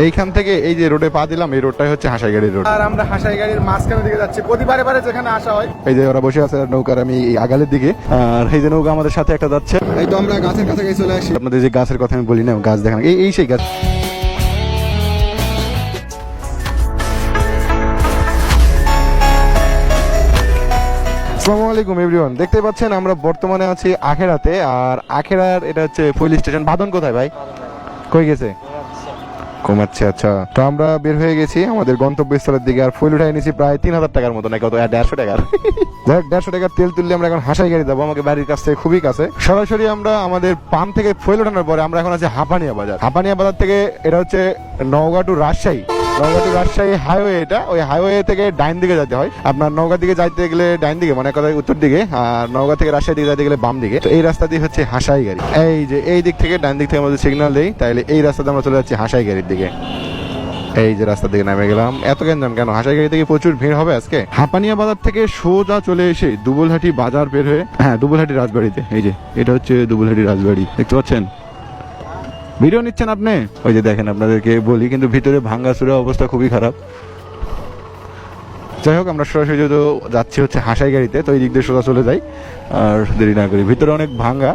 এইখান থেকে এই যে রোডে পা দিলাম, এই রোডটাই হচ্ছে হাসাইগাড়ির রোড। আর আমরা হাসাইগাড়ির মাঝখানে দিকে যাচ্ছি প্রতিবারে যেখানে আসা হয়। এই যে ওরা বসে আছে নৌকার, আমি আগালের দিকে, আর এই যে নৌকা আমাদের সাথে একটা যাচ্ছে। এই তো আমরা গাছের কাছাকাছি চলে আসি। আপনাদের যে গাছের কথা আমি বলি না, গাছ দেখান, এই সেই গাছ। আসসালামু আলাইকুম এভরিওয়ান, দেখতে পাচ্ছেন আমরা বর্তমানে আছি আখেরাতে। আর আখেরার এটা হচ্ছে পুলিশ স্টেশন। বাদন কোথায় ভাই? কই গেছে? ঘুমাচ্ছে। আচ্ছা, তো আমরা বের হয়ে গেছি আমাদের গন্তব্যস্থলের দিকে। আর ফুল উঠাই নিয়েছি প্রায় 3000 টাকার মতো, না কত 150 টাকার। যাই হোক, 150 টাকার তেল তুললে আমরা এখন হাসাইগাড়ি যাবো। আমাকে বাড়ির কাছ থেকে খুবই কাছে। সরাসরি আমরা আমাদের পাম্প থেকে ফুল ওঠানোর পরে আমরা এখন আছি হাপানিয়া বাজার। হাপানিয়া বাজার থেকে এটা হচ্ছে নওগাঁ টু রাজশাহী, হাইওয়ে। এটা ওই হাইওয়ে থেকে ডাইন দিকে যেতে হয়। আপনার নওগাঁ দিকে যাইতে গেলে ডাইন দিকে, মানে কথা উত্তর দিকে, আর নওগাঁ থেকে রাজশাহী দিকে যাইতে গেলে বাম দিকে। তো এই রাস্তা দিয়ে হচ্ছে হাসাইগাড়ি। এই যে এই দিক থেকে ডাইন দিক থেকে আমাদের সিগন্যাল দেই, তাহলে এই রাস্তাতে আমরা চলে যাচ্ছি হাসাইগাড়ির দিকে। এই যে রাস্তা দিকে নামে গেলাম। এত গ্যাঞ্জাম কেন? হাসাইগাড়ি থেকে প্রচুর ভিড় হবে আজকে। হাপানিয়া বাজার থেকে সোজা চলে এসে দুবলহাটি বাজার বের হয়ে, হ্যাঁ, দুবলহাটি রাজবাড়িতে। এই যে এটা হচ্ছে দুবলহাটি রাজবাড়ি, দেখতে পাচ্ছেন? ভিডিও নিচ্ছেন আপনি? ওই যে দেখেন, আপনাদেরকে বলি, কিন্তু ভিতরে ভাঙ্গাচুরা অবস্থা খুবই খারাপ। যাই হোক, আমরা সরাসরি যেহেতু যাচ্ছি হচ্ছে হাসাইগাড়িতে, তো এই দিক দিয়ে সোজা চলে যাই আর দেরি না করি। ভিতরে অনেক ভাঙ্গা,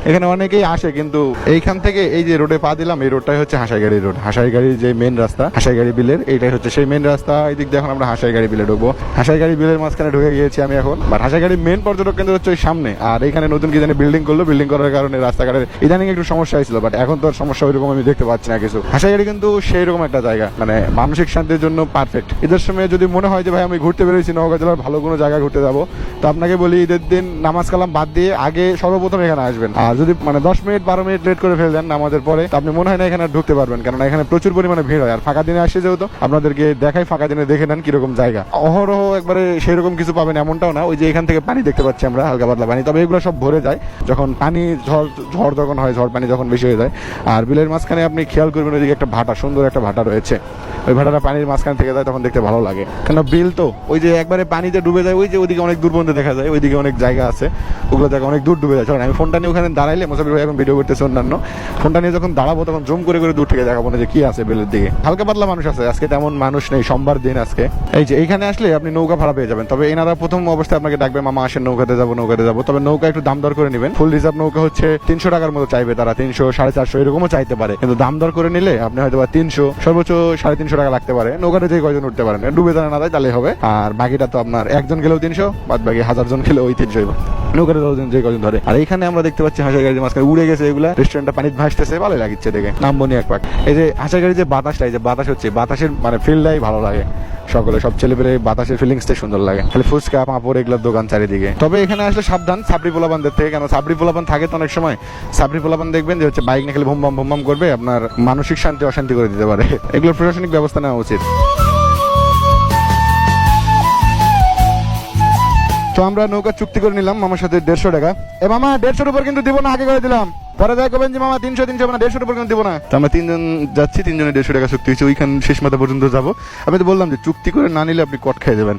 এখানে অনেকেই আসে, কিন্তু এইখান থেকে এই যে রোডে পা দিলাম, এই রোডটাই হচ্ছে হাসাইগাড়ি রোড। হাসাইগাড়ির যে মেন রাস্তা, হাসাইগাড়ি বিলের, এইটাই হচ্ছে সেই মেন রাস্তা। এই দিক দিয়ে এখন আমরা হাসাইগাড়ি বিলে ঢুকবো। হাসাইগাড়ি বিলের মাঝখানে ঢুকে গিয়েছি আমি এখন। বাট হাসাইগাড়ির মেন পর্যটক কেন্দ্র হচ্ছে ওই সামনে। আর এখানে নতুন কি জানি বিল্ডিং করলো, বিল্ডিং করার কারণে রাস্তাঘাটের ইদানিং একটু সমস্যা হয়েছিল, বাট এখন তো আর সমস্যা ওইরকম আমি দেখতে পাচ্ছি না কিছু। হাসাইগাড়ি কিন্তু সেই রকম একটা জায়গা, মানে মানসিক শান্তির জন্য পারফেক্ট। ঈদের সময় যদি মনে হয় যে ভাই আমি ঘুরতে বেরিয়েছি নওগাঁ জেলার ভালো কোনো জায়গায় ঘুরতে যাবো, তো আপনাকে বলি ঈদের দিন নামাজ কালাম বাদ দিয়ে আগে সর্বপ্রথম এখানে আসবেন। আর যদি মানে 10 মিনিট 12 মিনিট লেট করে ফেললেন নামাজের পরে, আপনি মনে হয় না এখানে ঢুকতে পারবেন, কারণ এখানে প্রচুর পরিমাণে ভিড় হয়। আর ফাঁকা দিনে আসে যেহেতু, আপনাদেরকে দেখাই, ফাঁকা দিনে দেখে নেন কিরকম জায়গা। অহরহ একবারে সেরকম কিছু পাবেন এমনটাও না। ওই যে এখান থেকে পানি দেখতে পাচ্ছি আমরা, হালকা পাতলা পানি, তবে এগুলো সব ভরে যায় যখন পানি ঝড় যখন হয়, ঝড় পানি যখন বেশি হয়ে যায়। আর বিলের মাঝখানে আপনি খেয়াল করবেন ওইদিকে একটা ভাটা, সুন্দর একটা ভাটা রয়েছে। ওই ভাটাটা পানির মাঝখানে থেকে যায়, তখন দেখতে ভালো লাগে। কেন বিল তো ওই যে একবারে পানিতে ডুবে যায়, ওই যে ওইদিকে অনেক দূর পর্যন্ত দেখা যায়, ওইদিকে অনেক জায়গা আছে, ওগুলো জায়গা অনেক দূর ডুবে যায়। চলেন আমি ফোনটা নিয়ে ওখানে দাঁড়াইলে, মোসাফির ভাই এখন ভিডিও করতেছে অন্যান্য, ফোনটা নিয়ে যখন দাঁড়াবো তখন জুম করে করে দূর থেকে দেখাবো না যে কি আছে বিলের দিকে। হালকা পাতলা মানুষ আছে, আজকে তেমন মানুষ নেই, সোমবার দিন আজকে। এই যে এইখানে আসলে আপনি নৌকা ভাড়া পেয়ে যাবেন। তবে এনারা প্রথম অবস্থায় আপনাকে ডাকবে, মামা আসেন নৌকাতে যাবো, নৌকাতে যাবো। তবে নৌকা একটু দাম দর করে নেবেন। ফুল রিজার্ভ নৌকা হচ্ছে 300 টাকার মতো চাইবে তারা, 300, 450 এরকমও চাইতে পারে। কিন্তু দাম দর করে নিলে আপনি হয়তো 300, সর্বোচ্চ 350 টাকা লাগতে পারে। নৌকাতে যে কয়জন উঠতে পারেন, ডুবে জানা না যায় তাহলে হবে। আর বাকিটা তো আপনার একজন গেলেও 300, বাদ বাকি 1000 জন গেলে ওই 300 নৌকাতে যে কয়জন ধরে। আর এইখানে আমরা দেখতে পাচ্ছি হাসাইগাড়ির মাঝখানে উড়ে গেছে এগুলা, রেস্টুরেন্টটা পানিতে ভাসতেছে, ভালো লাগছে দেখে। নামবো নি এক পাক। এই যে হাসাইগাড়ির যে বাতাসটা, এই যে বাতাস হচ্ছে, বাতাসের মানে ফিলটাই ভালো লাগে। সকলে, সব ছেলে পেলে বাতাসের ফিলিংসটাই সুন্দর লাগে। খালি ফুচকা পাঁপড় এগুলোর দোকান চারিদিকে। তবে এখানে আসলে সাবধান সাবরি পোলাপানদের থেকে, কেন সাবরি পোলাপান থাকে তো অনেক সময়। সাবরি পোলাপান দেখবেন যে হচ্ছে বাইক নিয়ে খালি ভুমবাম ভুমবাম করবে, আপনার মানসিক শান্তি অশান্তি করে দিতে পারে। এগুলোর প্রশাসনিক ব্যবস্থা নেওয়া উচিত। তো আমরা নৌকা চুক্তি করে নিলাম মামার সাথে 150 টাকা। এ মামা 150-র উপর কিন্তু দিব না, আগে করে দিলাম। পরে যাই করবেন যে মামা 300 না 150-র উপর কিন্তু দিব না। তো আমরা 3 জন যাচ্ছি, 3 জনের 150 টাকা চুক্তি হয়েছে। ওইখান শেষ মাথা পর্যন্ত যাবো। আমি তো বললাম যে চুক্তি করে না নিলে আপনি কট খেয়ে যাবেন।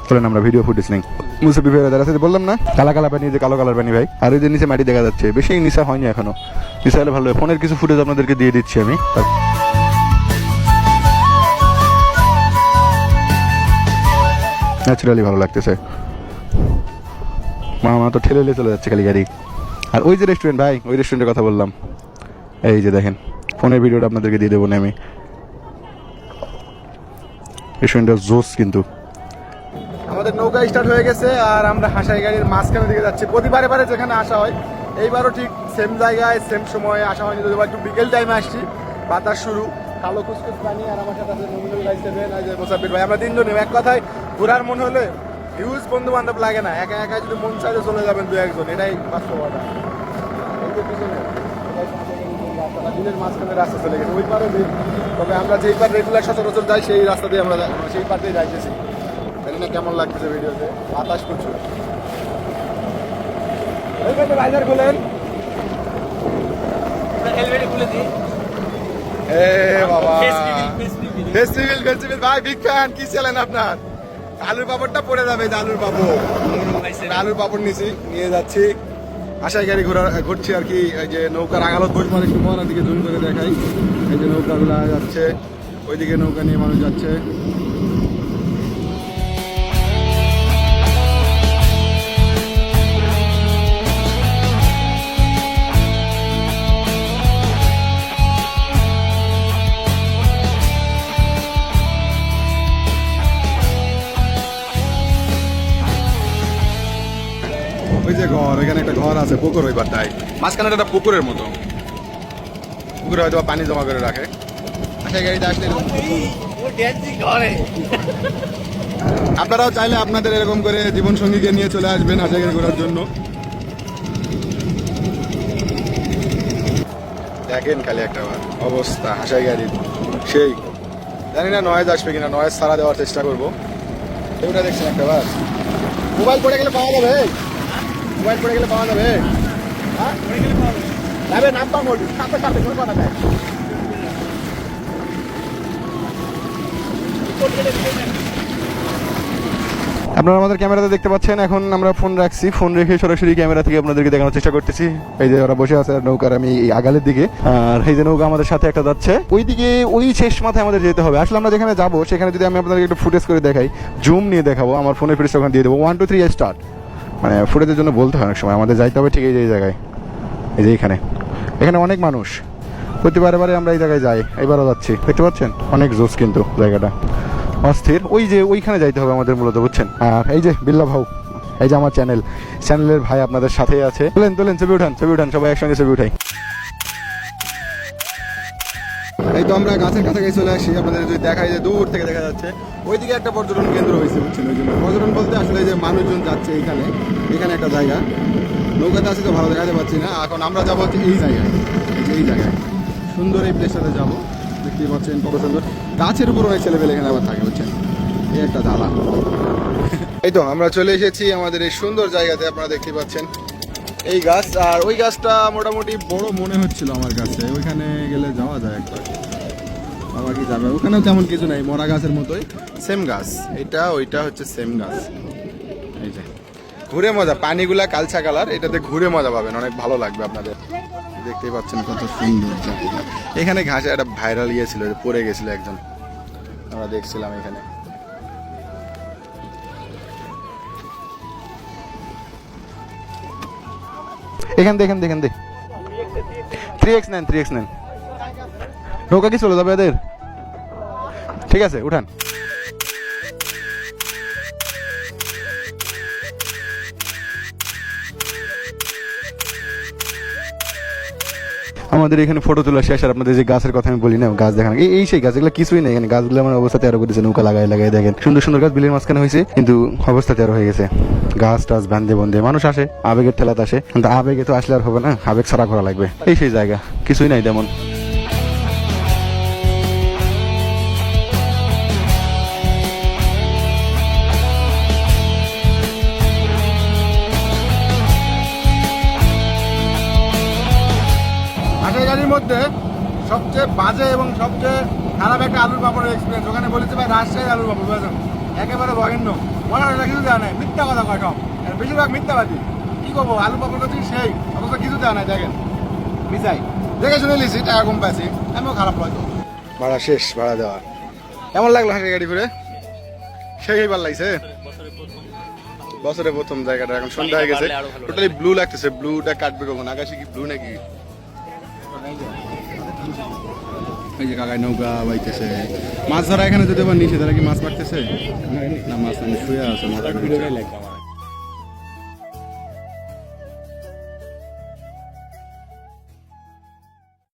চলেন আমরা ভিডিও ফুটেজ নেই। মুসাফির ভাই দাঁড়া আছে, বললাম না কালা কালা পানি, যে কালো কালার পানি ভাই। আর ওই যে নিচে মাটি দেখা যাচ্ছে, বেশি নিচা হয়নি এখনো। নিচা হলে ভালো হয়। ফোনের কিছু ফুটেজ আপনাদেরকে দিয়ে দিচ্ছি আমি। ন্যাচারালি ভালো লাগতেছে। মামা তো ঠেলে চলে যাচ্ছে খালি গাড়ি। আর ওই যে রেস্টুরেন্ট ভাই, ওই রেস্টুরেন্টের কথা বললাম, এই যে দেখেন, ফোনের ভিডিওটা আপনাদেরকে দিয়ে দেবো না আমি। রেস্টুরেন্টটা জোস। কিন্তু আমাদের নৌকা স্টার্ট হয়ে গেছে আর আমরা হাসাইগাড়ির মাঝখানে দিকে যাচ্ছি। প্রতিবারে যেখানে আসা হয়, এইবারও ঠিক সেম জায়গায় সেম সময়ে আসা হয়নি, যদি একটু বিকেল টাইমে আসছি। বাতাস শুরু, কালো কুচকুচ পানি। আর আমার সাথে আছে নমিনুল ভাই, সেভেন, আর মুসাফির ভাই। আমরা 3 জন। এক কথায় ঘোরার মন হলে হিউজ বন্ধু বান্ধব লাগে না, একা একা যদি মন চাইলে চলে যাবেন 2-1 জন, এটাই বাস্তবতা। দিনের মাঝখানে রাস্তা চলে গেছে, ওই পারে। তবে আমরা যেই পার রেগুলার সচরাচর যাই, সেই রাস্তা দিয়ে আমরা সেই পার দিয়ে যাইতেছি। জানি না কেমন লাগতেছে ভিডিওতে, বাতাস প্রচুর। রাইডার খুলেন, ফেস্টিভ্যাল ভাই, বিগ ফ্যান। কি ছিলেন আপনার? আলুর পাপড়টা পড়ে যাবে, আলুর পাপড় নিয়ে যাচ্ছি। হাঁসাই গাড়ি ঘুরছি আর কি। এই যে নৌকার আগালত বসবার একটু মরার দিকে জুম করে দেখাই। এই যে নৌকাগুলো যাচ্ছে, ওইদিকে নৌকা নিয়ে মানুষ যাচ্ছে। ওই যে ঘর, এখানে একটা ঘর আছে, পুকুর ওই বারটায় মাঝখানে একটা পুকুরের মতো, পুকুরে হয়তো পানি জমা করে রাখে। আচ্ছা, গাড়িতে আসলে আপনারাও চাইলে আপনাদের এরকম করে জীবন সঙ্গীকে নিয়ে চলে আসবেন হাঁসাই গাড়ি ঘোরার জন্য। দেখেন খালি একটা অবস্থা হাঁসাই গাড়ির, সেই জানি না নয়েজ আসবে কিনা, নয়েজ সারা দেওয়ার চেষ্টা করবো। ওটা দেখছেন একটা বার, মোবাইল পড়ে গেলে পাওয়া যাবে, মোবাইল পড়ে গেলে পাওয়া যাবে, হ্যাঁ যাবে নাম পাবো সাথে সাথে কোনো কথা নেই। আপনারা আমাদের ক্যামেরাতে দেখতে পাচ্ছেন, এখন আমরা ফোন রাখছি, ফোন রেখে সরাসরি ক্যামেরা থেকে আপনাদেরকে দেখানোর চেষ্টা করতেছি। এই যে ওরা বসে আছে নৌকার, আমি এই আগালের দিকে, আর এই যে নৌকা আমাদের সাথে একটা যাচ্ছে ওইদিকে, ওই শেষ মাথায় আমাদের যেতে হবে। আসলে আমরা যেখানে যাবো সেখানে যদি আমি আপনাদেরকে একটু ফুটেজ করে দেখাই, জুম নিয়ে দেখাবো, আমার ফোনের ফিটেজ ওখানে দিয়ে দেবো 1 2 3 স্টার্ট, মানে ফুটেজের জন্য বলতে হয় অনেক সময় আমাদের যাইতে হবে ঠিক এই যে জায়গায়, এই যে এখানে অনেক মানুষ, প্রতিবারে আমরা এই জায়গায় যাই, এবারও যাচ্ছি, দেখতে পাচ্ছেন অনেক জোস কিন্তু জায়গাটা অস্থির। ওই যে ওইখানে যাইতে হবে আমাদের মূলত, বুঝছেন। আর এই যে বিল্লা ভাউ, এই যে আমার চ্যানেলের ভাই আপনাদের সাথেই আছে। তোলেন ছবি উঠান সবাই একসঙ্গে ছবি উঠাই। এই তো আমরা গাছের কাছাকাছি চলে আসি, আপনাদের যদি দেখাই যে দূর থেকে দেখা যাচ্ছে ওইদিকে একটা পর্যটন কেন্দ্র হয়েছে, বুঝছেন। ওই জন্য পর্যটন বলতে আসলে যে মানুষজন যাচ্ছে এখানে একটা জায়গা, নৌকাতে আছে তো ভালো দেখাতে পাচ্ছি না। এখন আমরা যাবো হচ্ছে এই জায়গায় সুন্দর এই প্লেসটাতে যাবো, দেখতেই পাচ্ছেন কত সুন্দর, গাছের উপর অনেক ছেলেপেলে এখানে আবার থাকে, বুঝছেন, এই একটা জ্বালা। এই তো আমরা চলে এসেছি আমাদের এই সুন্দর জায়গাতে, আপনারা দেখতে পাচ্ছেন এই গাছ, আর ওই গাছটা মোটামুটি বড় মনে হচ্ছিল আমার কাছে, ওইখানে গেলে যাওয়া যায় একবার, বাবা কি যাবে, ওখানেও তেমন কিছু নাই, মরা গাছের মতোই সেম গাছ, ওইটা হচ্ছে সেম গাছ। এই যে ঘুরে মজা, পানিগুলা কালচা কালার, এটাতে ঘুরে মজা পাবেন, অনেক ভালো লাগবে আপনাদের। দেখতেই পাচ্ছেন কত সুন্দর জায়গা। এখানে ঘাসে একটা ভাইরাল ছিল, পড়ে গেছিল একজন, আমরা দেখছিলাম এখানে। দেখেন 3x নেন, নৌকা কি চলে যাবে এদের, ঠিক আছে উঠান। আমাদের এখানে ফটো তোলা শেষ, আর আপনাদের যে গাছের কথা আমি বলি না, গাছ দেখানো এই সেই গাছ, এগুলো কিছুই নেই এখানে, গাছগুলো আমার অবস্থা তেরো করতেছে, নৌকা লাগাই দেখেন সুন্দর গাছ বিলের মাঝখানে হয়েছে, কিন্তু অবস্থা তেরো হয়ে গেছে, গাছ টাছ বান্ধে বন্ধে, মানুষ আসে আবেগের ঠেলাতে আসে, কিন্তু আবেগে তো আসলে আর হবে না, আবেগ ছাড়া করা লাগবে, এই সেই জায়গা, কিছুই নাই তেমন। হাঁসাই গাড়ির মধ্যে সবচেয়ে বাজে এবং সবচেয়ে খারাপ একটা আলুর পাপড়ের এক্সপিরিয়েন্স, ওখানে বলেছে ভাই রাজশাহীর আলুর পাপড়, বুঝেছেন, একেবারে বগেন্য, মনে হয় কিছু দেওয়া নাই, মিথ্যা কথা কয় সব, বেশিরভাগ মিথ্যাবাদী। কি করবো, আলু পাপড় করছি সেই, অথচ কিছু দেওয়া নাই, দেখেন মিশাই, দেখে শুনে নিয়েছি, টাকা কম পাইছি, আমিও খারাপ লাগতো। ভাড়া শেষ, ভাড়া দেওয়া। কেমন লাগলো হাঁসাই গাড়ি ঘুরে? সেই ভালো লাগছে, বছরে প্রথম জায়গাটা, এখন সন্ধ্যা হয়ে গেছে, টোটালি ব্লু লাগতেছে, ব্লুটা কাটবে কখন, আকাশে কি ব্লু নাকি? এই যে কাকায় নৌকা বাইতেছে, মাছ ধরা এখানে যদি আবার নিচে, তারা কি মাছ মারতেছে না, মাছ শুয়ে আছে,